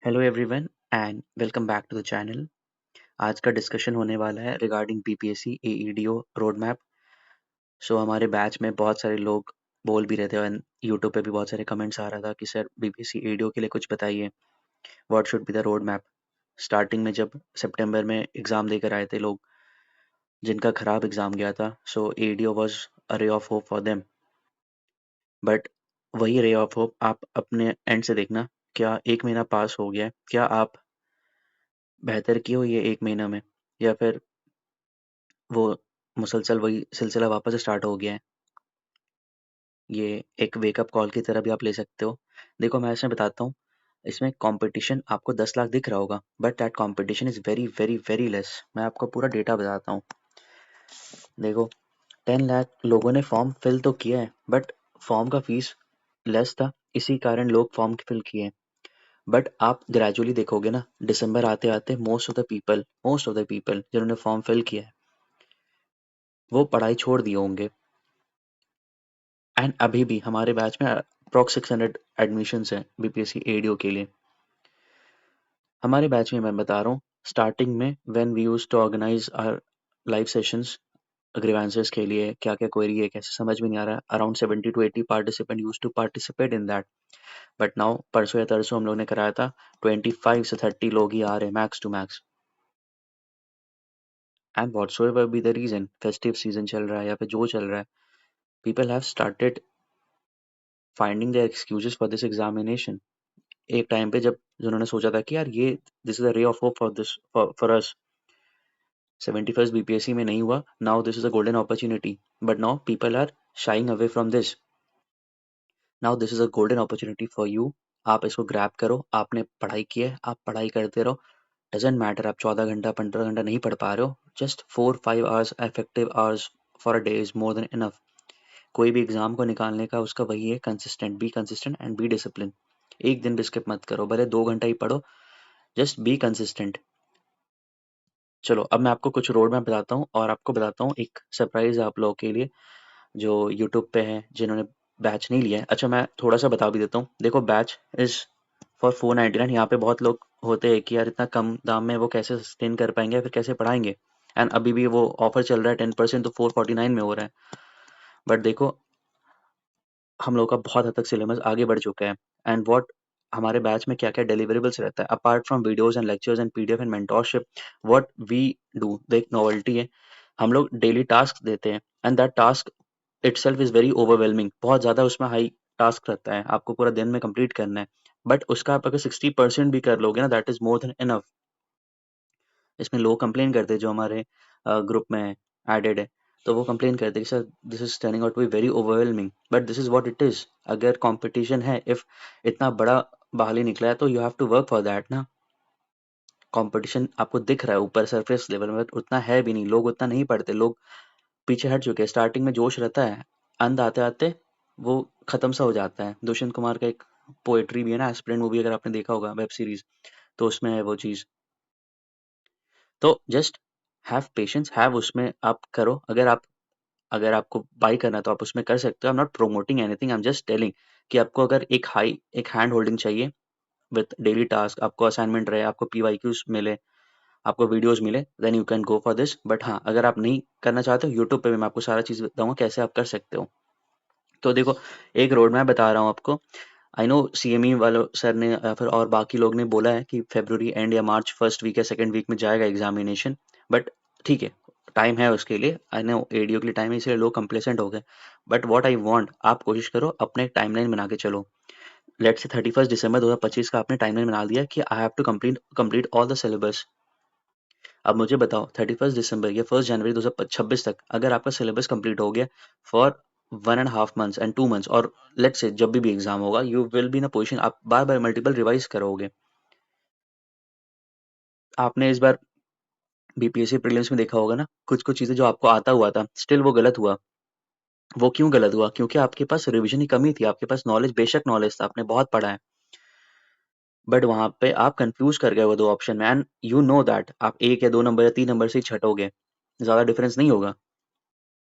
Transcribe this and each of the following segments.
Hello everyone and welcome back to the channel. आज का discussion होने वाला है regarding BPSC AEDO road map. So हमारे बैच में बहुत सारे लोग बोल भी रहे थे और यूट्यूब पे भी बहुत सारे कमेंट्स आ रहा था कि सर बीपीएससी एईडीओ के लिए कुछ बताइए, what should be the road map. Starting में जब सितंबर में एग्ज़ाम देकर आए थे लोग जिनका ख़राब एग्ज़ाम गया था, सो एईडीओ was a ray of hope for them. But वही रे ऑफ होप आप अपने एंड से देखना, क्या एक महीना पास हो गया है, क्या आप बेहतर किए हो ये एक महीना में, या फिर वो मुसलसल वही सिलसिला वापस स्टार्ट हो गया है। ये एक वेकअप कॉल की तरह भी आप ले सकते हो। देखो मैं इसमें बताता हूँ, इसमें कंपटीशन आपको 10 लाख दिख रहा होगा, but that competition is very very very less. मैं आपको पूरा डेटा बताता हूँ। देखो 10 लाख लोगों ने फॉर्म फिल तो किया है, बट फॉर्म का फीस लेस था, इसी कारण लोग फॉर्म फिल किए। बट आप ग्रेजुअली देखोगे ना, दिसंबर आते आते मोस्ट ऑफ द पीपल जिन्होंने फॉर्म फिल किया है वो पढ़ाई छोड़ दिए होंगे। एंड अभी भी हमारे बैच में अप्रॉक्स 600 एडमिशन्स हैं बीपीएससी एडीओ के लिए। हमारे बैच में मैं बता रहा हूँ, स्टार्टिंग में when we used to organise our live sessions grievances के लिए, क्या क्या क्वेरी है कैसे समझ में नहीं आ रहा है, around 70 to 80 participant used to participate in that. But now परसों या तरसों हम लोग ने कराया था, 25 से 30 लोग ही आ रहे हैं max to max. And whatsoever be the reason, festive season चल रहा है या फिर जो चल रहा है, people have started finding their excuses for this examination. एक टाइम पे जब जिन्होंने सोचा था कि यार ये this is a ray of hope for this for us, 71st BPSC में नहीं हुआ, now this is a golden opportunity, but now people are shying away from this. Now this is a golden opportunity for you. आप इसको grab करो, आपने पढ़ाई की है आप पढ़ाई करते रहो। डजेंट मैटर आप 14 घंटा 15 घंटा नहीं पढ़ पा रहे हो, just 4-5 hours effective hours for a day is more than enough. कोई भी एग्जाम को निकालने का उसका वही है, कंसिस्टेंट एंड बी डिसिप्लिन। एक दिन भी स्किप मत करो, भले 2 घंटा ही पढ़ो, जस्ट बी कंसिस्टेंट। चलो अब मैं आपको कुछ रोड मैप बताता हूँ और आपको बताता हूँ एक सरप्राइज आप लोगों के लिए जो यूट्यूब पे हैं जिन्होंने बैच नहीं लिया है। अच्छा मैं थोड़ा सा बता भी देता हूँ, देखो बैच इज फॉर 499। यहाँ पे बहुत लोग होते हैं कि यार इतना कम दाम में वो कैसे सस्टेन कर पाएंगे या फिर कैसे पढ़ाएंगे। एंड अभी भी वो ऑफर चल रहा है 10%, तो 449 में हो रहा है। बट देखो हम लोग का बहुत हद तक सिलेबस आगे बढ़ चुका है। एंड व्हाट हमारे बैच में क्या क्या डिलीवरेबल्स रहता है apart from videos and lectures and PDF and mentorship, what we do, the एक नोवेल्टी है, हम लोग डेली टास्क देते हैं। And that task itself is very overwhelming, बहुत ज़्यादा उसमें हाई टास्क रहता है, आपको पूरा दिन में कंप्लीट करना है। बट उसका आप अगर 60% भी कर लोगे ना, that is more than enough. इसमें लोग कंप्लेन करते हैं जो हमारे ग्रुप में एडेड है, तो वो कंप्लेन करते हैं कि sir this is turning out to be very overwhelming, but this is what it is. अगर कंपटीशन है, इफ इतना बड़ा बहाली निकला है तो you have to work for that ना। कंपटीशन आपको दिख रहा है ऊपर सरफेस लेवल में, but उतना है भी नहीं, लोग उतना नहीं पढ़ते, लोग पीछे हट चुके हैं। स्टार्टिंग में जोश रहता है, अंत आते आते वो खत्म सा हो जाता है। दुष्यंत कुमार का एक पोएट्री भी है ना, एस्पिरेंट मूवी अगर आपने देखा होगा वेब सीरीज, तो उसमें है वो चीज। तो जस्ट हैव पेशेंस, हैव उसमें आप करो। अगर आपको बाई करना है तो आप उसमें कर सकते हो। I am not promoting anything, I am just telling कि आपको अगर एक हैंड होल्डिंग चाहिए विद डेली टास्क, आपको असाइनमेंट रहे, आपको पीवाईक्यूज मिले, आपको वीडियोस मिले, then you can go for this. But हाँ अगर आप नहीं करना चाहते हो, यूट्यूब पे भी मैं आपको सारा चीज़ बताऊंगा कैसे आप कर सकते हो। तो देखो एक रोड मैप बता रहा हूँ आपको। आई नो सीएमई वालों सर ने या फिर और बाकी लोग ने बोला है कि फरवरी एंड या मार्च फर्स्ट वीक या सेकंड वीक में जाएगा एग्जामिनेशन, बट ठीक है टाइम है उसके लिए। आई नो एडीओ के लिए टाइम है इसलिए लोग कंप्लेसेंट हो गए, बट व्हाट आई वांट, आप कोशिश करो अपने टाइमलाइन बना के चलो। लेट्स से 31 दिसंबर 2025 का आपने टाइमलाइन बना दिया कि I have to complete all the syllabus. अब मुझे बताओ 31 दिसंबर या 1 जनवरी 2026 तक अगर आपका सिलेबस कंप्लीट हो गया फॉर 1.5 मंथ्स एंड 2 मंथ्स, और लेट्स से जब भी एग्जाम होगा you will be in a position, आप बार बार मल्टीपल रिवाइज करोगे। आपने इस बार बीपीएससी प्रीलिम्स में देखा होगा ना, कुछ कुछ चीजें जो आपको आता हुआ था स्टिल वो गलत हुआ। वो क्यों गलत हुआ? क्योंकि आपके पास रिवीजन की कमी थी, आपके पास नॉलेज, बेशक नॉलेज था, आपने बहुत पढ़ा है, बट वहां पे आप कंफ्यूज कर गए वो दो ऑप्शन में। एंड यू नो दैट आप एक या दो नंबर या 3 नंबर से ही छटोगे, ज्यादा डिफरेंस नहीं होगा।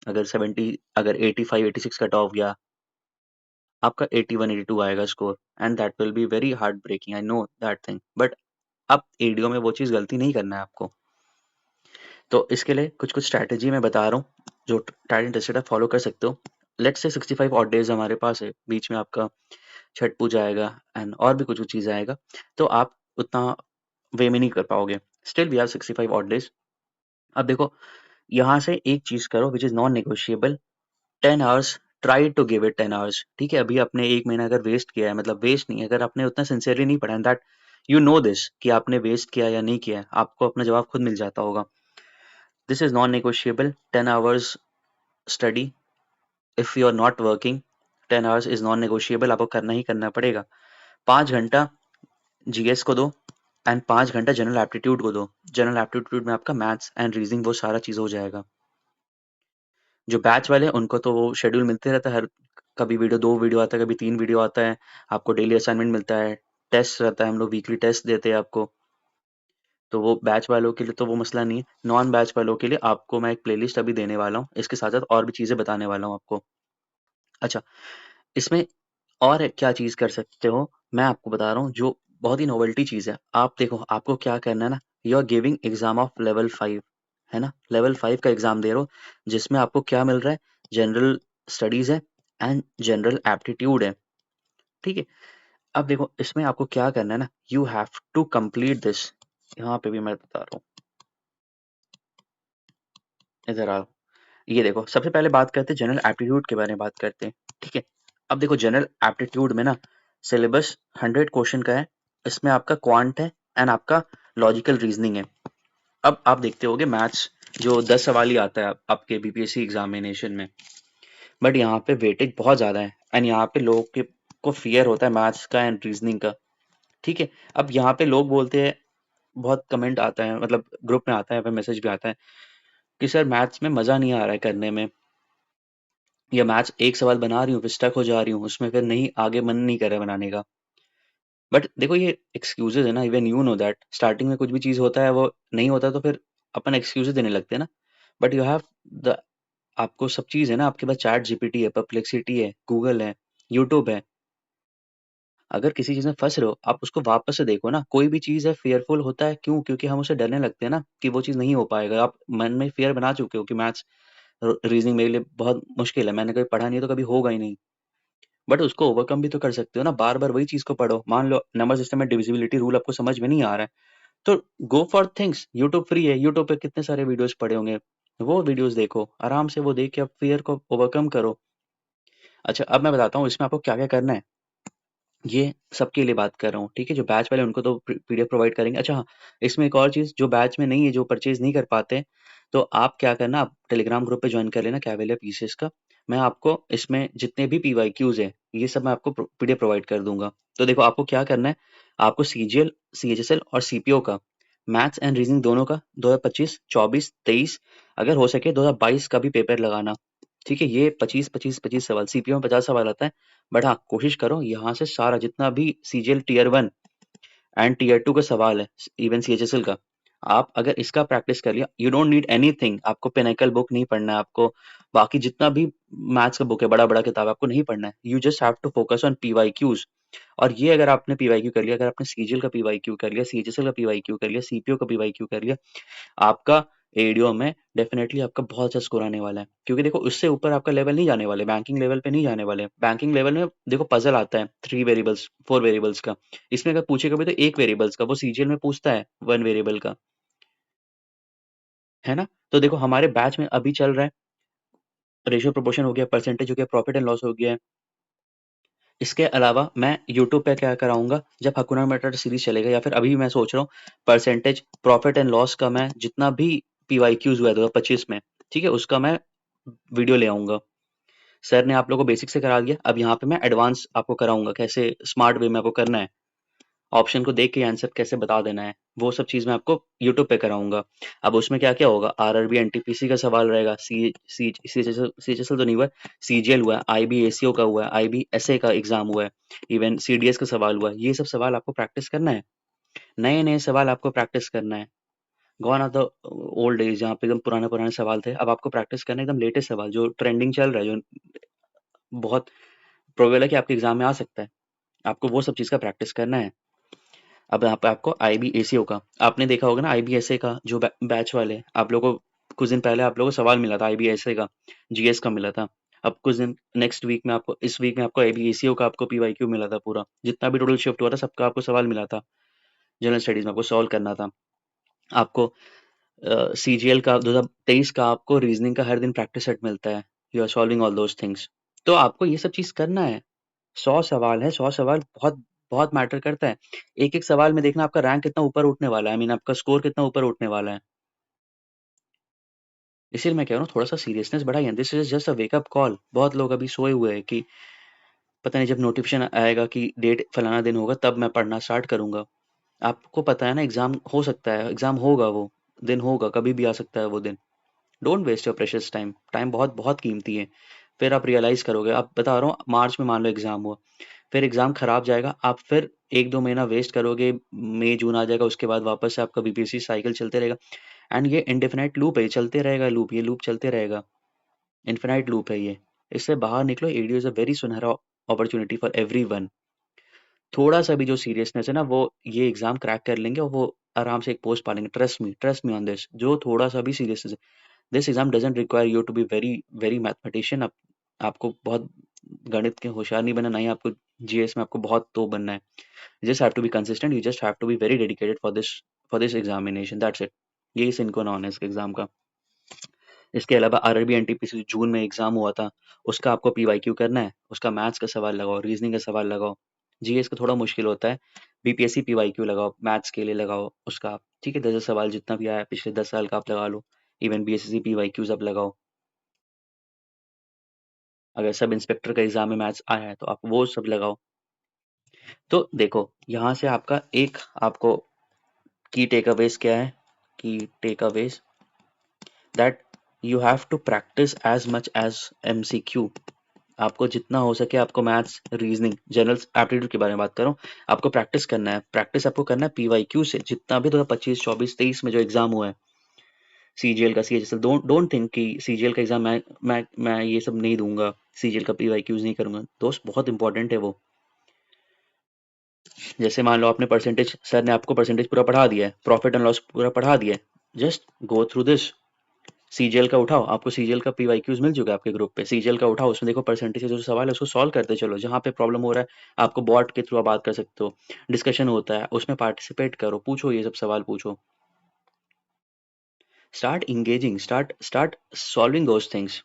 अगर 70, अगर 85 86 कट ऑफ गया, आपका 81 82 आएगा score, and that will be very heart breaking, I know that thing, but अब एडीओ में वो चीज़ गलती नहीं करना है आपको। तो इसके लिए कुछ कुछ स्ट्रैटेजी मैं बता रहा हूँ जो ट्राइड एंड टेस्टेड आप फॉलो कर सकते हो। लेट्स से 65 ऑड डेज हमारे पास है, बीच में आपका छठ पूजा आएगा एंड और भी कुछ कुछ चीज़ें आएगा, तो आप उतना वे में नहीं कर पाओगे। Still we have 65 odd days. अब देखो, यहाँ से एक चीज़ करो which is non negotiable, 10 hours, try to give it 10 hours. ठीक है, अभी आपने 1 महीना अगर वेस्ट किया है, मतलब वेस्ट नहीं, अगर आपने उतना सिंसियरली नहीं पढ़ा, and that you know this कि आपने वेस्ट किया या नहीं किया, आपको अपना जवाब खुद मिल जाता होगा। This is non negotiable, 10 hours study. If you are not working, 10 hours is non negotiable, आपको करना ही करना पड़ेगा। 5 घंटा जीएस को दो एंड 5 घंटा जनरल एप्टीट्यूड को दो। जनरल एप्टीट्यूड में आपका मैथ्स एंड रीजनिंग वो सारा चीज़ हो जाएगा। जो बैच वाले हैं उनको तो वो शेड्यूल मिलते रहता है, हर कभी वीडियो 2 वीडियो आता है, कभी 3 वीडियो आता है, आपको डेली असाइनमेंट मिलता है, टेस्ट रहता है, हम लोग वीकली टेस्ट देते हैं आपको, तो वो बैच वालों के लिए तो वो मसला नहीं है। नॉन बैच वालों के लिए आपको मैं एक प्लेलिस्ट अभी देने वाला हूँ, इसके साथ-साथ और भी चीज़ें बताने वाला हूँ आपको। अच्छा, इसमें और क्या चीज़ कर सकते हो, मैं आपको बता रहा हूँ जो बहुत ही नोवेल्टी चीज़ है। आप देखो, आपको क्या करना है ना, you are giving exam of level 5, है ना? लेवल 5 का एग्ज़ाम दे रहे हो, जिसमें आपको क्या मिल रहा है, जनरल स्टडीज़ है एंड जनरल एप्टीट्यूड है, ठीक है? अब देखो, इसमें आपको क्या करना है ना, you have to complete this. यहाँ पे भी मैं बता रहा हूँ, इधर आओ। ये देखो, सबसे पहले बात करते हैं जनरल एप्टीट्यूड के बारे में बात करते हैं, ठीक है? अब देखो, जनरल एप्टीट्यूड में ना सिलेबस 100 क्वेश्चन का है, इसमें आपका क्वांट है एंड आपका लॉजिकल रीजनिंग है। अब आप देखते होगे मैथ्स जो 10 सवाल ही आता है आपके बीपीएससी एग्जामिनेशन में, बट यहाँ पे वेटेज बहुत ज़्यादा है एंड यहाँ पे लोगों के को फियर होता है मैथ्स का एंड रीजनिंग का, ठीक है? अब यहाँ पे लोग बोलते हैं, बहुत कमेंट आता है, मतलब ग्रुप में आता है, फिर मैसेज भी आता है कि सर मैथ्स में मज़ा नहीं आ रहा है करने में, या मैथ्स एक सवाल बना रही हूँ फिर स्टक हो जा रही हूँ उसमें, फिर नहीं आगे मन नहीं कर रहा है बनाने का। बट देखो, ये एक्सक्यूजेज है ना, even you know that starting में कुछ भी चीज़ होता है वो नहीं होता तो फिर अपन एक्सक्यूजेज देने लगते हैं ना। बट यू हैव द, आपको सब चीज़ है ना, आपके पास चैट जीपीटी है, परप्लेक्सिटी है, गूगल है, यूट्यूब है। अगर किसी चीज़ में फंस रहे हो, आप उसको वापस से देखो ना। कोई भी चीज़ है फियरफुल होता है, क्यों? क्योंकि हम उसे डरने लगते हैं ना कि वो चीज़ नहीं हो पाएगा। आप मन में फियर बना चुके हो कि मैथ्स रीजनिंग मेरे लिए बहुत मुश्किल है, मैंने कभी पढ़ा नहीं है तो कभी होगा ही नहीं। बट उसको ओवरकम भी तो कर सकते हो ना, बार बार वही चीज को पढ़ो। मान लो नंबर सिस्टम में डिविजिबिलिटी रूल आपको समझ में नहीं आ रहा है, तो go for things, YouTube free है, यूट्यूब पे कितने सारे वीडियोस पड़े होंगे, वो वीडियोस देखो आराम से, वो देख के आप फियर को ओवरकम करो। अच्छा, अब मैं बताता हूँ इसमें आपको क्या क्या करना है। ये सबके लिए बात कर रहा हूँ, ठीक है? जो बैच वाले उनको तो पीडीएफ प्रोवाइड करेंगे। अच्छा हाँ, इसमें एक और चीज़, जो बैच में नहीं है, जो परचेज नहीं कर पाते, तो आप क्या करना, आप टेलीग्राम ग्रुप पे ज्वाइन कर लेना कैवेलिया पीसीएस का। मैं आपको इसमें जितने भी पीवाईक्यूज है, ये सब मैं आपको पीडीएफ प्रोवाइड कर दूंगा। तो देखो, आपको क्या करना है, आपको सीजीएल, सीएचएसएल और सीपीओ का मैथ्स एंड रीजनिंग दोनों का 2025, 24, 23, अगर हो सके 2022 का भी पेपर लगाना, ठीक है? ये 25 सवाल, सीपीओ में 50 सवाल आता है। बट हाँ, कोशिश करो यहाँ से सारा जितना भी सीजीएल टीयर 1 एंड टीयर 2 का सवाल है, इवन सीएचएसएल का, आप अगर इसका प्रैक्टिस कर लिया, यू डोंट नीड एनीथिंग, आपको पिनेकल बुक नहीं पढ़ना है, आपको बाकी जितना भी मैथ्स का बुक है, बड़ा बड़ा किताब, आपको नहीं पढ़ना है। You just have to focus on PYQs. और ये अगर आपने पीवाईक्यू कर लिया, अगर आपने सीजीएल का पीवाईक्यू कर लिया, सीएचएसएल का पीवाईक्यू कर लिया, सीपीओ का पीवाईक्यू कर लिया, आपका एडीओ में डेफिनेटली आपका बहुत अच्छा स्कोर आने वाला है। क्योंकि देखो, उससे ऊपर आपका लेवल नहीं जाने वाले, बैंकिंग लेवल पे नहीं जाने वाले। बैंकिंग लेवल में देखो पजल आता है 3 वेरिएबल्स, 4 वेरिएबल्स का। इसमें अगर पूछेगा भी तो 1 वेरिएबल्स का, वो सीजीएल में पूछता है 1 वेरिएबल का, है ना? तो देखो, हमारे बैच में अभी चल रहा है, रेशियो प्रोपोर्शन हो गया, परसेंटेज हो गया, प्रॉफिट एंड लॉस हो गया है। इसके अलावा मैं यूट्यूब पे क्या कराऊंगा, जब हकुना मैटर सीरीज चलेगा, या फिर अभी भी मैं सोच रहा हूँ परसेंटेज प्रॉफिट एंड लॉस का, मैं जितना भी पीवाईक्यूज हुआ है 2025 में, ठीक है, उसका मैं वीडियो ले आऊंगा। सर ने आप लोगों को बेसिक से करा दिया, अब यहाँ पे मैं एडवांस आपको कराऊंगा, कैसे स्मार्ट वे में आपको करना है, ऑप्शन को देख के आंसर कैसे बता देना है, वो सब चीज़ मैं आपको यूट्यूब पे कराऊंगा। अब उसमें क्या-क्या होगा, आरआरबी एनटीपीसी का सवाल रहेगा, सीएचएसएल तो नहीं हुआ है, सीजीएल हुआ है, आईबीएसईओ का हुआ है, आईबीएसए का एग्जाम हुआ है, इवन सीडीएस का सवाल हुआ है। ये सब सवाल आपको प्रैक्टिस करना है, नए-नए सवाल आपको प्रैक्टिस करना है। Gone are the old days जहाँ पे एकदम पुराने-पुराने सवाल थे, अब आपको प्रैक्टिस करना है एकदम लेटेस्ट सवाल जो ट्रेंडिंग चल रहा है, जो बहुत प्रोबेबल है कि आपके एग्जाम में आ सकता है, आपको वो सब चीज़ का प्रैक्टिस करना है। अब यहाँ पे आपको IBACO का आपने देखा होगा ना, IBSA का जो बैच वाले आप लोगों को कुछ दिन पहले आप लोगों को सवाल मिला था IBSA का, GS का मिला था। अब कुछ दिन नेक्स्ट वीक में आपको, इस वीक में आपको IBACO का आपको PYQ मिला था, पूरा जितना भी टोटल शिफ्ट हुआ था सबका आपको सवाल मिला था, जनरल स्टडीज में आपको सॉल्व करना था। आपको CGL का 2023 का आपको रीजनिंग का हर दिन प्रैक्टिस सेट मिलता है, you are solving all those things. तो आपको ये सब चीज़ करना है। 100 सवाल है, 100 सवाल बहुत बहुत मैटर करता है। एक-एक सवाल में देखना आपका रैंक कितना ऊपर उठने वाला है, आई मीन आपका स्कोर कितना ऊपर उठने वाला है। इसीलिए मैं कह रहा हूँ थोड़ा-सा सीरियसनेस बढ़ाइए। This is just a wake up call. बहुत लोग अभी सोए हुए हैं कि पता नहीं जब नोटिफ़िकेशन आएगा कि डेट फलाना दिन होगा तब मैं पढ़ना स्टार्ट करूँगा। आपको पता है ना एग्ज़ाम हो सकता है, एग्ज़ाम होगा वो, दिन होगा, कभी भी आ सकता है वो दिन। Don't waste your precious time. Time बहुत बहुत कीमती है। फिर आप रियलाइज़ करोगे, अब बता रहा हूँ मार्च में मान लो एग्ज़ाम हुआ, फिर एग्ज़ाम खराब जाएगा, आप फिर 1-2 महीना वेस्ट करोगे, मई जून आ जाएगा, उसके बाद वापस से आपका बीपीएससी साइकिल चलते रहेगा। एंड ये इंडेफिनाइट लूप है, ये चलते रहेगा लूप, ये लूप चलते रहेगा, इन्फिनाइट लूप है ये। इससे बाहर निकलो, एडीओ इज़ अ वेरी सुनहरा अपॉर्च्युनिटी फॉर एवरीवन। थोड़ा सा भी जो सीरियसनेस है ना, वो ये एग्ज़ाम क्रैक कर लेंगे और वो आराम से एक पोस्ट पा लेंगे। Trust me on this. जो थोड़ा सा भी सीरियसनेस है, this exam doesn't require you to be very very mathematician. आपको बहुत गणित के होशियार नहीं बनना, ना ही आपको जीएस में आपको बहुत तो बनना है। You just have to be consistent, you just have to be very dedicated for this examination, that's it। यही सिंक्रोन है इसके एग्जाम का। इसके अलावा आरआरबी एनटीपीसी जून में एग्जाम हुआ था, उसका आपको पीवाईक्यू करना है, उसका मैथ्स का सवाल लगाओ, रीजनिंग का सवाल लगाओ। जीएस का थोड़ा मुश्किल होता है, बीपीएससी पीवाईक्यू लगाओ, मैथ्स के लिए लगाओ उसका आप, ठीक है, 10 सवाल जितना भी आया पिछले 10 साल का आप लगा लो। इवन बीएससी पीवाईक्यूज आप लगाओ। अगर सब इंस्पेक्टर का एग्जाम में मैथ्स आया है तो आप वो सब लगाओ। तो देखो यहाँ से आपका एक आपको की टेकअवेज क्या है, की takeaways that you have to practice as much as MCQ। आपको जितना हो सके आपको मैथ्स, रीजनिंग, जनरल एप्टीट्यूड के बारे में बात करूं, आपको प्रैक्टिस करना है। प्रैक्टिस आपको करना है PYQ से, जितना भी 2025, 24, 23 में जो एग्जाम हुआ है CGL का, CHSL। डोंट डोंट थिंक कि CGL का एग्जाम मैं ये सब नहीं दूंगा, CGL का PYQs नहीं करूंगा दोस्त, बहुत इंपॉर्टेंट है वो। जैसे मान लो आपने परसेंटेज, सर ने आपको परसेंटेज पूरा पढ़ा दिया है, प्रॉफिट एंड लॉस पूरा पढ़ा दिया है, just go through this. CGL का उठाओ, आपको सीजीएल का पीवाईक्यूज मिल चुका है आपके ग्रुप पे, सीजीएल का उठाओ, उसमें देखो परसेंटेज जो सवाल है उसको सॉल्व करते चलो। जहाँ पे प्रॉब्लम हो रहा है आपको बॉट के थ्रू आप बात कर सकते हो, डिस्कशन होता है उसमें पार्टिसिपेट करो, पूछो, ये सब सवाल पूछो। Start engaging, start solving those things.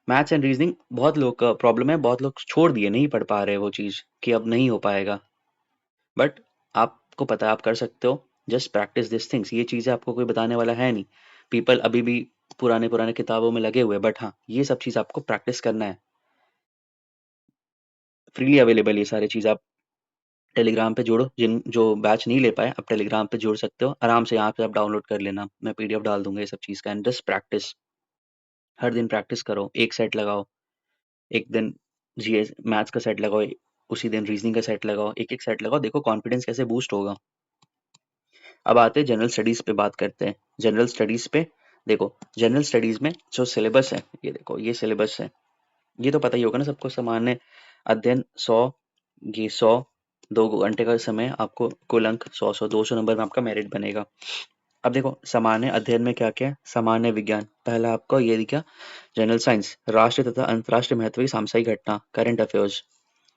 Maths and reasoning बहुत लोग का प्रॉब्लम है, बहुत लोग छोड़ दिए, नहीं पढ़ पा रहे वो चीज़ कि अब नहीं हो पाएगा, बट आपको पता है आप कर सकते हो। जस्ट प्रैक्टिस दिस थिंग्स, ये चीज़ें आपको कोई बताने वाला है नहीं। पीपल अभी भी पुराने पुराने किताबों में लगे हुए, बट हाँ ये सब चीज़ आपको प्रैक्टिस करना है। फ्रीली अवेलेबल ये सारी चीज़, आप टेलीग्राम पे जोड़ो, जिन जो बैच नहीं ले पाए आप टेलीग्राम पे जोड़ सकते हो आराम से, यहाँ पे आप डाउनलोड कर लेना, मैं PDF डाल दूंगा ये सब चीज़ का। एंड जस्ट प्रैक्टिस, हर दिन प्रैक्टिस करो, एक सेट लगाओ, एक दिन जीएस मैथ्स का सेट लगाओ, उसी दिन रीजनिंग का सेट लगाओ, एक एक सेट लगाओ, देखो कॉन्फिडेंस कैसे बूस्ट होगा। अब आते हैं जनरल स्टडीज पे, बात करते हैं जनरल स्टडीज पे। देखो जनरल स्टडीज में जो सिलेबस है, ये देखो ये सिलेबस है, ये तो पता ही होगा ना सबको। सामान्य अध्ययन 100, ये 100, 2 घंटे का समय, आपको कुल अंक 100 200 नंबर में आपका मेरिट बनेगा। अब देखो सामान्य अध्ययन में क्या क्या है, सामान्य विज्ञान पहला आपको ये दिखा, जनरल साइंस, राष्ट्रीय तथा अंतर्राष्ट्रीय महत्व की सामयिक घटना, करंट अफेयर्स,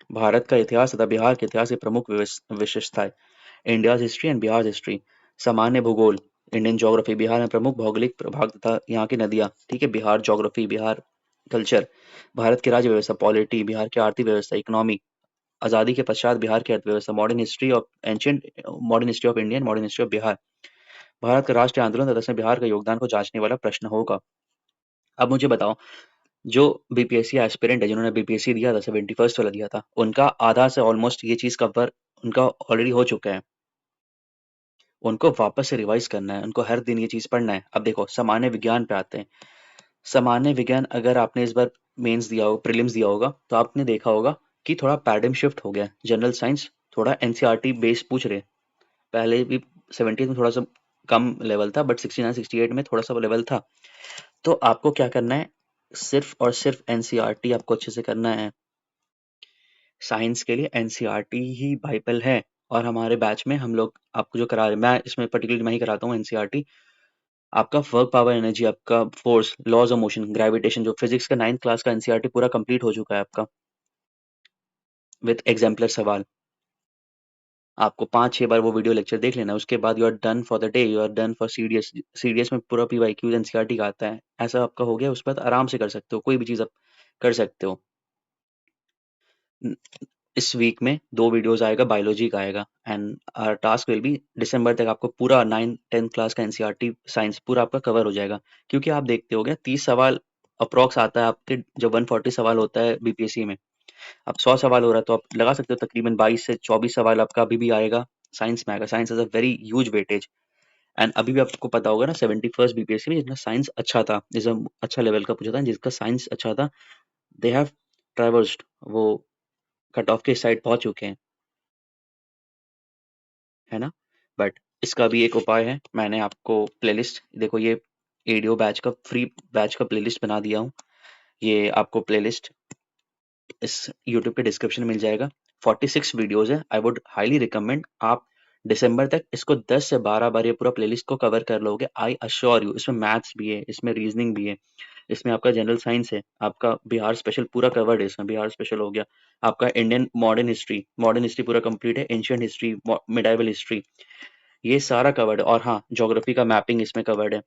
भारत का इतिहास तथा बिहार के इतिहास की प्रमुख विशेषताएं, India's history and Bihar history, सामान्य भूगोल, इंडियन ज्योग्राफी, बिहार में प्रमुख भौगोलिक प्रभाग तथा यहाँ की नदियाँ, ठीक है, बिहार ज्योग्राफी, बिहार कल्चर, भारत की राज्य व्यवस्था, पॉलिटी, बिहार की आर्थिक व्यवस्था, इकोनॉमी, आजादी के पश्चात बिहार की अर्थव्यवस्था, modern history of Indian, modern history of Bihar, Bharat का राष्ट्रीय आंदोलन तथा इसमें बिहार का योगदान को जांचने वाला प्रश्न होगा। अब मुझे बताओ, जो बीपीएससी एस्पिरेंट है, जिन्होंने बीपीएससी दिया था, 71st वाला दिया था, उनका आधा से ऑलमोस्ट ये चीज कवर उनका ऑलरेडी हो चुका है। उनको वापस से रिवाइज करना है, उनको हर दिन ये चीज पढ़ना है। अब देखो सामान्य विज्ञान पे आते हैं। सामान्य विज्ञान अगर आपने इस बार मेंस दिया होगा, प्रीलिम्स दिया होगा, तो आपने देखा होगा कि थोड़ा पैराडिम शिफ्ट हो गया। जनरल साइंस थोड़ा एनसीईआरटी बेस्ड पूछ रहे, पहले भी 70 में थोड़ा सा कम लेवल था, बट 69 68 में थोड़ा सा लेवल था। तो आपको क्या करना है, सिर्फ और सिर्फ एनसीईआरटी आपको अच्छे से करना है। साइंस के लिए एनसीईआरटी ही बाइबल है। और हमारे बैच में हम लोग आपको जो करा रहे, मैं इसमें पर्टिकुलरली मैं ही कराता हूँ एनसीईआरटी। आपका वर्क, पावर, एनर्जी, आपका force, laws of motion, gravitation, जो फिजिक्स का 9th क्लास का एनसीईआरटी पूरा कंप्लीट हो चुका है आपका, विद एग्जाम्पलर सवाल। आपको 5-6 बार वो वीडियो लेक्चर देख लेना, उसके बाद you are done for the day, you are done for CDS. CDS में पूरा पीवाईक्यू एनसीईआरटी का आता है, ऐसा आपका हो गया, उस पर आराम से कर सकते हो, कोई भी चीज़ आप कर सकते हो। इस वीक में 2 वीडियोस आएगा, बायोलॉजी का आएगा, and our task will be December तक आपको पूरा 9th-10th क्लास का एनसीईआरटी साइंस पूरा आपका कवर हो जाएगा। क्योंकि आप देखते होगे 30 सवाल अप्रॉक्स आता है आपके, जब 140 सवाल होता है बीपीएससी में। अब 100 सवाल हो रहा है तो आप लगा सकते हो तकरीबन 22 से 24 सवाल आपका अभी भी आएगा, साइंस में आएगा। Science has a very huge weightage, and अभी भी आपको पता होगा ना 71st बीपीएससी में जिसका साइंस अच्छा था, जिसका अच्छा लेवल का पूछा था, जिसका साइंस अच्छा था, दे हैव ट्रैवर्स्ड, वो कट ऑफ के साइड पहुंच चुके हैं, है ना। बट इसका भी एक उपाय है, मैंने आपको प्लेलिस्ट देखो, ये एडीओ बैच का फ्री बैच का प्लेलिस्ट बना दिया हूँ। ये आपको प्लेलिस्ट इस यूट्यूब के डिस्क्रिप्शन में मिल जाएगा। 46 वीडियोस है। आई वुड हाईली रिकमेंड आप दिसंबर तक इसको 10 से 12 बार ये पूरा प्लेलिस्ट को कवर कर लोगे, आई अश्योर यू। इसमें मैथ्स भी है, इसमें रीजनिंग भी है, इसमें आपका जनरल साइंस है, आपका बिहार स्पेशल पूरा कवर्ड है, इसमें बिहार स्पेशल हो गया, आपका इंडियन मॉडर्न हिस्ट्री पूरा कंप्लीट है, एंशियंट हिस्ट्री, मिडाइवल हिस्ट्री, ये सारा कवर्ड है। और हाँ, ज्योग्राफी का मैपिंग इसमें कवर्ड है,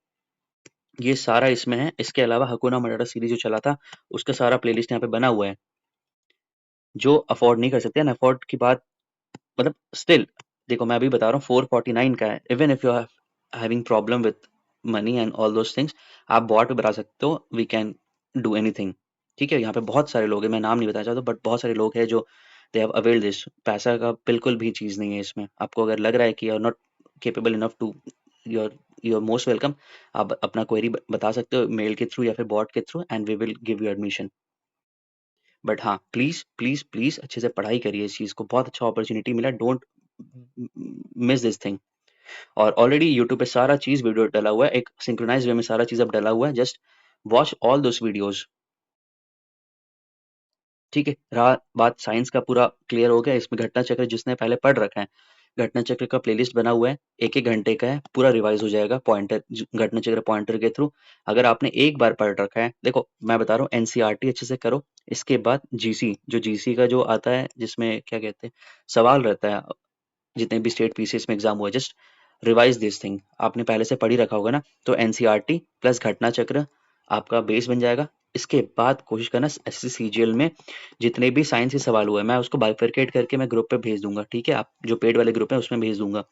ये सारा इसमें है। इसके अलावा हकुना मटाटा सीरीज जो चला था, उसका सारा प्लेलिस्ट यहाँ पे बना हुआ है। जो अफोर्ड नहीं कर सकते, एंड अफोर्ड की बात मतलब स्टिल देखो, मैं अभी बता रहा हूँ 449 का है। Even if you are having problem with money and all those things, आप बॉट पे बता सकते हो, वी कैन डू एनीथिंग। ठीक है, यहाँ पे बहुत सारे लोग हैं, मैं नाम नहीं बताना चाहता, बट बहुत सारे लोग हैं जो दे हैव अवेल्ड दिस। पैसा का बिल्कुल भी चीज़ नहीं है इसमें। आपको अगर लग रहा है कि you are not capable enough to, you are most welcome. आप अपना क्वेरी बता सकते हो मेल के थ्रू या फिर बॉट के through, and we will give you admission. But हाँ, प्लीज प्लीज प्लीज अच्छे से पढ़ाई करिए, इस चीज को बहुत अच्छा अपॉर्चुनिटी मिला, डोंट मिस दिस थिंग। और ऑलरेडी यूट्यूब पे सारा चीज वीडियो डला हुआ है, एक सिंक्रोनाइज वे में सारा चीज अब डला हुआ है, just watch all those videos. ठीक है, रहा बात साइंस का, पूरा क्लियर हो गया। इसमें घटना चक्र जिसने पहले पढ़ रखा है, घटना चक्र का प्लेलिस्ट बना हुआ है, 1-1 घंटे का है, पूरा रिवाइज हो जाएगा पॉइंटर, घटना चक्र पॉइंटर के थ्रू। अगर आपने एक बार पढ़ रखा है, देखो मैं बता रहा हूँ, एनसीईआरटी अच्छे से करो। इसके बाद जीसी, जो जीसी का जो आता है, जिसमें क्या कहते हैं, सवाल रहता है, जितने भी स्टेट पीसीएस में एग्जाम हुआ है, जस्ट रिवाइज दिस थिंग। आपने पहले से पढ़ ही रखा होगा ना, तो एनसीईआरटी प्लस घटना चक्र आपका बेस बन जाएगा। इसके बाद कोशिश करना एसएससी सीजीएल में जितने भी साइंस के सवाल हुए, मैं उसको बाइफरकेट करके मैं ग्रुप पे भेज दूंगा, ठीक है, आप जो पेड वाले ग्रुप है उसमें भेज दूंगा।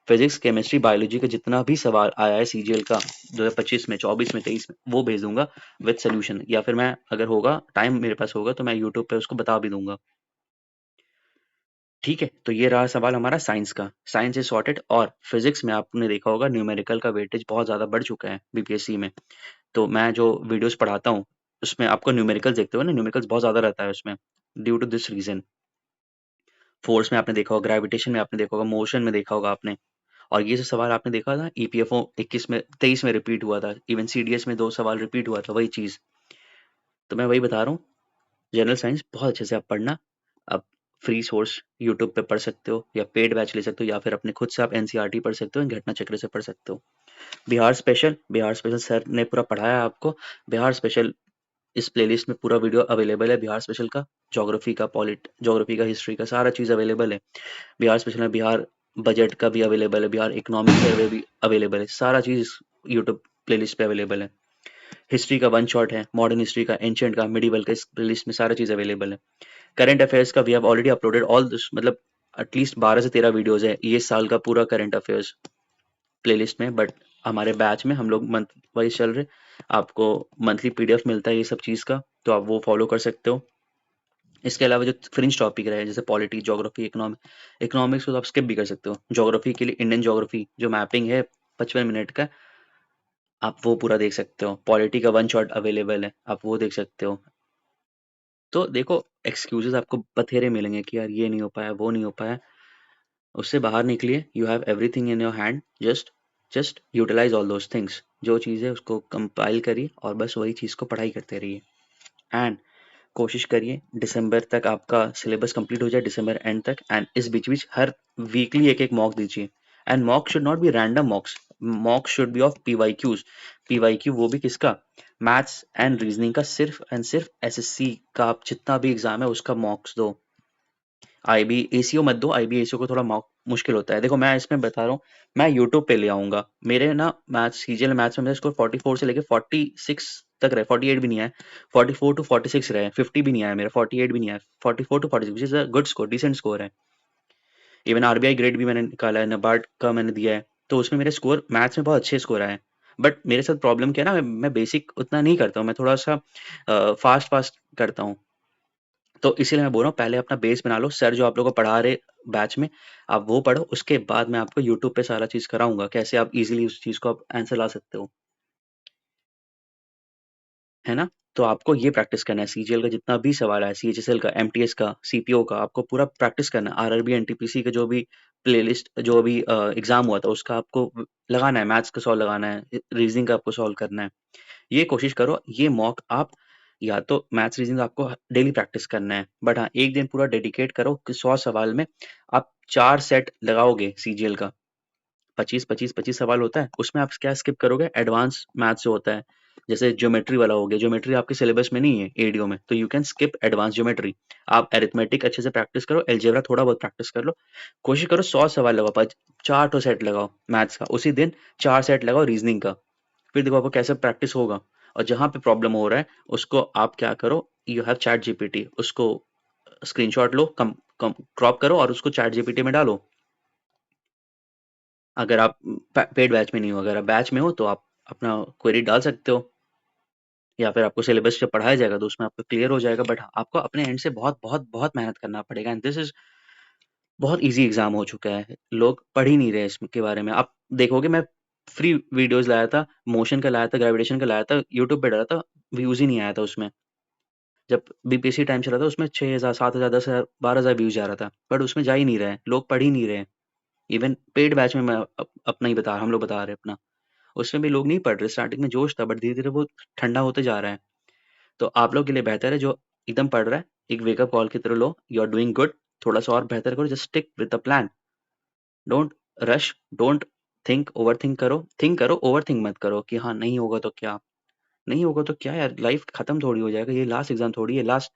फिजिक्स, केमिस्ट्री, बायोलॉजी का जितना भी सवाल आया है सीजीएल का 2025 में, 24 में, 23 में, वो भेज दूंगा विद सोल्यूशन। या फिर मैं, अगर होगा टाइम मेरे पास होगा, तो मैं यूट्यूब पे उसको बता भी दूंगा। ठीक है, तो ये रहा सवाल हमारा साइंस का, साइंस इज सॉर्टेड। और फिजिक्स में आपने देखा होगा न्यूमेरिकल का वेटेज बहुत ज़्यादा बढ़ चुका है बीपीएससी में। तो मैं जो वीडियोस पढ़ाता हूँ उसमें आपको न्यूमेरिकल्स देखते हो ना, न्यूमेरिकल्स बहुत ज़्यादा रहता है उसमें, due to this reason. Force में आपने देखा होगा, ग्रेविटेशन में आपने देखा होगा, मोशन में देखा होगा आपने। और ये जो सवाल आपने देखा था ईपीएफओ 21 में, 23 में रिपीट हुआ था, इवन सीडीएस में 2 सवाल रिपीट हुआ था, वही चीज़। तो मैं वही बता रहा हूँ, जनरल साइंस बहुत अच्छे से आप पढ़ना। आप फ्री सोर्स यूट्यूब पे पढ़ सकते हो, या पेड बैच ले सकते हो, या फिर अपने खुद से आप एनसीईआरटी पढ़ सकते हो, घटना चक्र से पढ़ सकते हो। बिहार स्पेशल सर ने पूरा पढ़ाया है आपको। बिहार स्पेशल इस प्लेलिस्ट में पूरा वीडियो अवेलेबल है, बिहार स्पेशल का, ज्योग्राफी का, हिस्ट्री का, सारा चीज़ अवेलेबल है बिहार स्पेशल में। बिहार बजट का भी अवेलेबल है, बिहार इकोनॉमिक सर्वे भी अवेलेबल है, सारा चीज़ यूट्यूब प्लेलिस्ट पे अवेलेबल है। हिस्ट्री का वन शॉट है, मॉडर्न हिस्ट्री का, एंशियंट का, मिडिवल का, इस प्लेलिस्ट में सारा चीज़ अवेलेबल है। करंट अफेयर्स का we have already uploaded all this, मतलब एटलीस्ट 12 से 13 वीडियोस है ये साल का पूरा करंट अफेयर्स प्लेलिस्ट में। बट हमारे बैच में हम लोग मंथ वाइज चल रहे, आपको मंथली पीडीएफ मिलता है ये सब चीज़ का, तो आप वो फॉलो कर सकते हो। इसके अलावा जो फ्रिंज टॉपिक रहे, जैसे पॉलिटी, ज्योग्राफी, इकोनॉमिक्स को तो आप स्किप भी कर सकते हो। ज्योग्राफी के लिए इंडियन ज्योग्राफी जो मैपिंग है 55 मिनट का, आप वो पूरा देख सकते हो। पॉलिटी का वन शॉट अवेलेबल है, आप वो देख सकते हो। तो देखो, एक्सक्यूजेस आपको बथेरे मिलेंगे कि यार ये नहीं हो पाया, वो नहीं हो पाया, उससे बाहर निकलिए। You have everything in your hand, just just utilize all those things, जो चीज़ है उसको कंपाइल करिए और बस वही चीज़ को पढ़ाई करते रहिए। एंड कोशिश करिए दिसंबर तक आपका सिलेबस कंप्लीट हो जाए, दिसंबर एंड तक। एंड इस बीच बीच हर वीकली एक एक मॉक दीजिए। And mock should not be random मॉक्स, mock should be of PYQs. PYQ वो भी किसका? मैथ्स एंड रीजनिंग का, सिर्फ एंड सिर्फ एसएससी का आप जितना भी एग्जाम है उसका मॉक्स दो। आईबी एसीओ मत दो, आईबी एसीओ को थोड़ा मुश्किल होता है। देखो मैं इसमें बता रहा हूँ, मैं यूट्यूब पे ले आऊंगा। मेरे ना मैथ्स, सीजीएल मैथ्स में मेरा स्कोर 44 से लेके 46 तक रहे, 48 भी नहीं है, 44 टू 46 रहे, 50 भी नहीं आया मेरा, 48 भी नहीं आया, 44 to 46 which is a good score, decent score है। इवन आरबीआई ग्रेड भी मैंने निकाला है, नबार्ड का मैंने दिया है, तो उसमें मेरे स्कोर मैथ्स में बहुत अच्छे स्कोर आए हैं। बट मेरे साथ प्रॉब्लम क्या है ना, मैं बेसिक उतना नहीं करता हूँ, मैं थोड़ा सा फास्ट फास्ट करता हूँ। तो इसीलिए मैं बोल रहा हूँ पहले अपना बेस बना लो। सर जो आप लोगों को पढ़ा रहे बैच में, आप वो पढ़ो, उसके बाद मैं आपको यूट्यूब पे सारा चीज़ कराऊंगा, कैसे आप इजीली उस चीज़ को आप आंसर ला सकते हो, है ना? तो आपको ये प्रैक्टिस करना है, सीजीएल का जितना भी सवाल है, सीएचएसएल का, एमटीएस का, सीपीओ का, आपको पूरा प्रैक्टिस करना है। आरआरबी एनटीपीसी का जो भी प्लेलिस्ट, जो भी एग्जाम हुआ था उसका आपको लगाना है, मैथ्स का सॉल्व लगाना है, रीजनिंग का आपको सॉल्व करना है। ये कोशिश करो, ये मॉक आप, या तो मैथ्स रीजनिंग आपको डेली प्रैक्टिस करना है, बट हाँ एक दिन पूरा डेडिकेट करो कि 100 सवाल में आप 4 सेट लगाओगे सीजीएल का। 25 सवाल होता है, उसमें आप क्या स्किप करोगे? एडवांस मैथ्स जो होता है, जैसे ज्योमेट्री वाला हो गया, ज्योमेट्री आपके सिलेबस में नहीं है एडीओ में, तो you can skip advance geometry. आप अरिथमेटिक अच्छे से प्रैक्टिस करो, अलजेब्रा थोड़ा बहुत प्रैक्टिस कर लो। कोशिश करो 100 सवाल लगाओ, 4 सेट लगाओ मैथ्स का, उसी दिन 4 सेट लगाओ रीजनिंग का। फिर देखो आपको कैसे प्रैक्टिस होगा। और जहां पे प्रॉब्लम हो रहा है उसको आप क्या करो, यू हैव चैट जीपीटी, उसको स्क्रीनशॉट लो, कम कम क्रॉप करो और उसको चैट जीपीटी में डालो। अगर आप पेड बैच में नहीं हो, अगर आप बैच में हो तो आप अपना क्वेरी डाल सकते हो, या फिर आपको सिलेबस जब पढ़ाया जाएगा तो उसमें आपको क्लियर हो जाएगा। बट आपको अपने एंड से बहुत बहुत बहुत मेहनत करना पड़ेगा। एंड दिस इज बहुत इजी एग्जाम हो चुका है, लोग पढ़ ही नहीं रहे इसके बारे में। आप देखोगे मैं फ्री वीडियोस लाया था, मोशन का लाया था, ग्रेविटेशन का लाया था, यूट्यूब पे डाला था, व्यूज ही नहीं आया था उसमें। जब बीपीएससी टाइम चला था उसमें 6,000, 7,000, 10,000, 12,000 व्यूज जा रहा था, बट उसमें जा ही नहीं रहे, लोग पढ़ ही नहीं रहे। इवन पेड बैच में मैं अपना ही बता, हम लोग बता रहे हैं अपना, उसमें भी लोग नहीं पढ़ रहे। स्टार्टिंग में जोश था, बट धीरे धीरे वो ठंडा होते जा रहा है। तो आप लोग के लिए बेहतर है जो एकदम पढ़ रहा है, एक वेकअप कॉल की तरह लो, यू आर डूइंग गुड, थोड़ा सा और बेहतर करो, just stick with the plan, don't rush, don't think, over think करो, ओवर थिंक मत करो कि हाँ नहीं होगा तो क्या, नहीं होगा तो क्या यार, लाइफ खत्म थोड़ी हो जाएगा, ये लास्ट एग्जाम थोड़ी है, लास्ट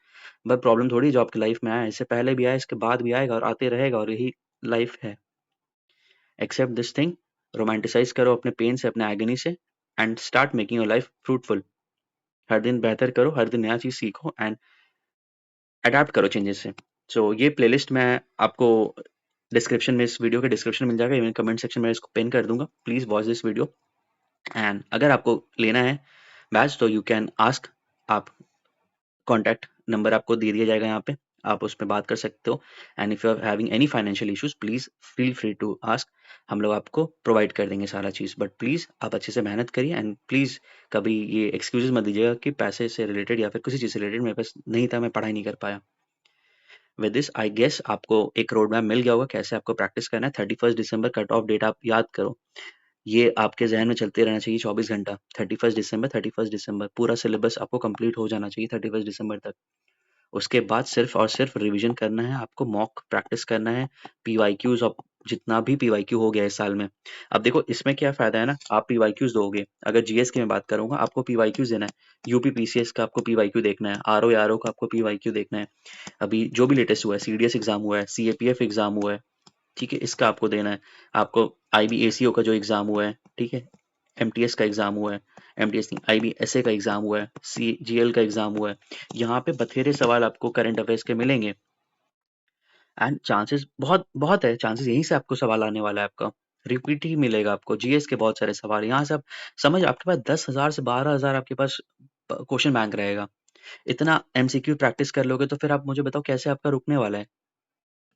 बस प्रॉब्लम थोड़ी है जो आपकी लाइफ में आया है, इससे पहले भी आया, इसके बाद भी आएगा और आते रहेगा, और यही लाइफ है। एक्सेप्ट दिस थिंग, रोमांटिसाइज करो अपने पेन से, अपने एगनी से, and start making your life fruitful. हर दिन बेहतर करो, हर दिन नया चीज सीखो, एंड अडैप्ट करो चेंजेस से। सो ये प्लेलिस्ट मैं आपको डिस्क्रिप्शन में, इस वीडियो के डिस्क्रिप्शन में मिल जाएगा, इवन कमेंट सेक्शन में इसको पिन कर दूंगा, please watch this video. And अगर आपको लेना है बैच तो यू कैन आस्क, आप कॉन्टैक्ट नंबर आपको दे दिया जाएगा यहाँ पे, आप उस पर बात कर सकते हो। And if you are having any financial issues please feel free to ask, हम लोग आपको प्रोवाइड कर देंगे सारा चीज़। बट प्लीज़ आप अच्छे से मेहनत करिए, एंड प्लीज़ कभी ये एक्सक्यूजेस मत दीजिएगा कि पैसे से रिलेटेड या फिर किसी चीज़ से रिलेटेड मेरे पास नहीं था, मैं पढ़ाई नहीं कर पाया। विद दिस आई गेस आपको एक रोड मैप मिल गया होगा कैसे आपको प्रैक्टिस करना है। 31 दिसंबर कट ऑफ डेट आप याद करो, ये आपके जहन में चलते रहना चाहिए 24 घंटा। 31 दिसंबर, 31 दिसंबर पूरा सिलेबस आपको कंप्लीट हो जाना चाहिए 31 दिसंबर तक। उसके बाद सिर्फ और सिर्फ रिवीजन करना है आपको, मॉक प्रैक्टिस करना है, पीवाईक्यूज अब जितना भी पीवाईक्यू हो गया इस साल में। अब देखो इसमें क्या फायदा है ना, आप पीवाईक्यूज दोगे, अगर जीएस की मैं बात करूंगा आपको पीवाईक्यूज देना है, यूपी पीसीएस का आपको पीवाईक्यू देखना है, आरओ का आपको पीवाईक्यू देखना है, अभी जो भी लेटेस्ट हुआ है, सीडीएस एग्जाम हुआ है, सीएपीएफ एग्जाम हुआ है, ठीक है, इसका आपको देना है। आपको आईबीएसीओ का जो एग्जाम हुआ है, ठीक है, एमटीएस का एग्जाम हुआ है, एमटीएस नहीं आईबीएसए का एग्जाम हुआ है, सीजीएल का एग्जाम हुआ है, यहाँ पे बथेरे सवाल आपको करंट अफेयर्स के मिलेंगे। एंड चांसेस बहुत बहुत है, चांसेस यहीं से आपको सवाल आने वाला है, आपका रिपीट ही मिलेगा आपको, जीएस के बहुत सारे सवाल यहाँ से आप समझ, आपके पास 10,000 से 12,000 आपके पास क्वेश्चन बैंक रहेगा। इतना एमसीक्यू प्रैक्टिस कर लोगे तो फिर आप मुझे बताओ कैसे आपका रुकने वाला है?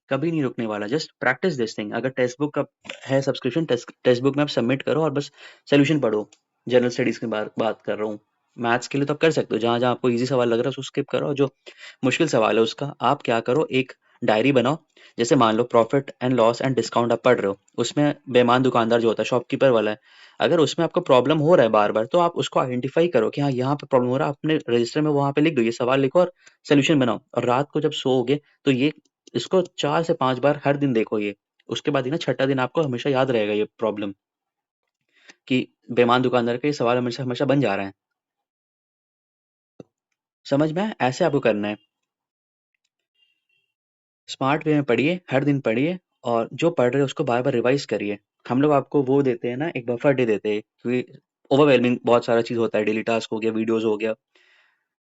कभी नहीं रुकने वाला। Just practice this thing. अगर टेक्स्ट बुक का है सब्सक्रिप्शन, टेक्स्ट बुक में आप सबमिट करो और बस सोल्यूशन पढ़ो। जनरल स्टडीज की बात कर रहा हूँ। मैथ्स के लिए तो आप कर सकते हो, जहाँ जहाँ आपको इजी सवाल लग रहा है उसको स्किप करो, जो मुश्किल सवाल है उसका आप क्या करो, एक डायरी बनाओ। जैसे मान लो profit and loss and discount आप पढ़ रहे हो, उसमें बेईमान दुकानदार जो होता है, शॉपकीपर वाला है, अगर उसमें आपको प्रॉब्लम हो रहा है बार बार, तो आप उसको आइडेंटिफाई करो कि हाँ यहाँ पे प्रॉब्लम हो रहा है, अपने रजिस्टर में वहां पे लिख दो, ये सवाल लिखो और सोल्यूशन बनाओ। और रात को जब सोओगे तो ये इसको 4 से 5 बार हर दिन देखो ये। उसके बाद ही ना छठा दिन आपको हमेशा याद रहेगा ये प्रॉब्लम, कि बेईमान दुकानदार का ये सवाल हमेशा हमेशा बन जा रहा है। समझ में आया? ऐसे आपको करना है। स्मार्ट वे में पढ़िए, हर दिन पढ़िए, और जो पढ़ रहे हो उसको बार बार रिवाइज करिए। हम लोग आपको वो देते हैं ना, एक बफर डे देते हैं, क्योंकि ओवरवेलमिंग बहुत सारा चीज होता है, डेली टास्क हो गया, वीडियोस हो गया,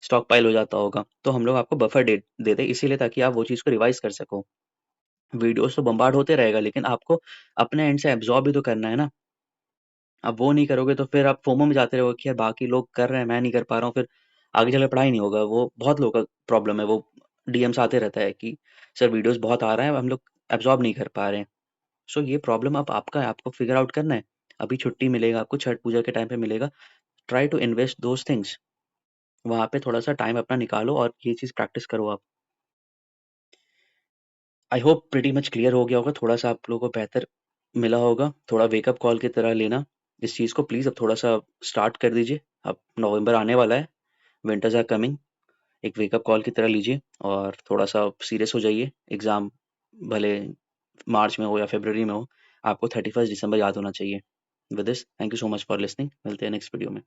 स्टॉक पाइल हो जाता होगा, तो हम लोग आपको बफर डे देते हैं इसीलिए, ताकि आप वो चीज को रिवाइज कर सको। वीडियोस तो बम्बार्ड होते रहेगा, लेकिन आपको अपने एंड से एब्जॉर्ब भी तो करना है ना। आप वो नहीं करोगे तो फिर आप फोमो में जाते रहोगे कि यार बाकी लोग कर रहे हैं, मैं नहीं कर पा रहा हूँ, फिर आगे चलकर पढ़ाई नहीं होगा। वो बहुत लोगों का प्रॉब्लम है, वो डीएम्स आते रहता है कि सर वीडियोस बहुत आ रहा है, हम लोग एब्जॉर्ब नहीं कर पा रहे हैं। सो ये प्रॉब्लम अब आपका है, आपको फिगर आउट करना है। अभी छुट्टी मिलेगा आपको, छठ पूजा के टाइम पे मिलेगा, try to invest those things, वहाँ पे थोड़ा सा टाइम अपना निकालो और ये चीज़ प्रैक्टिस करो आप। I hope pretty much clear हो गया होगा, थोड़ा सा आप लोगों को बेहतर मिला होगा, थोड़ा वेकअप कॉल की तरह लेना इस चीज़ को प्लीज़। अब थोड़ा सा स्टार्ट कर दीजिए, अब नवंबर आने वाला है, विंटर्स आर कमिंग, एक वेकअप कॉल की तरह लीजिए और थोड़ा सा सीरियस हो जाइए। एग्ज़ाम भले मार्च में हो या फरवरी में हो, आपको 31 दिसंबर याद होना चाहिए। With this, thank you so much for listening, मिलते हैं नेक्स्ट वीडियो में।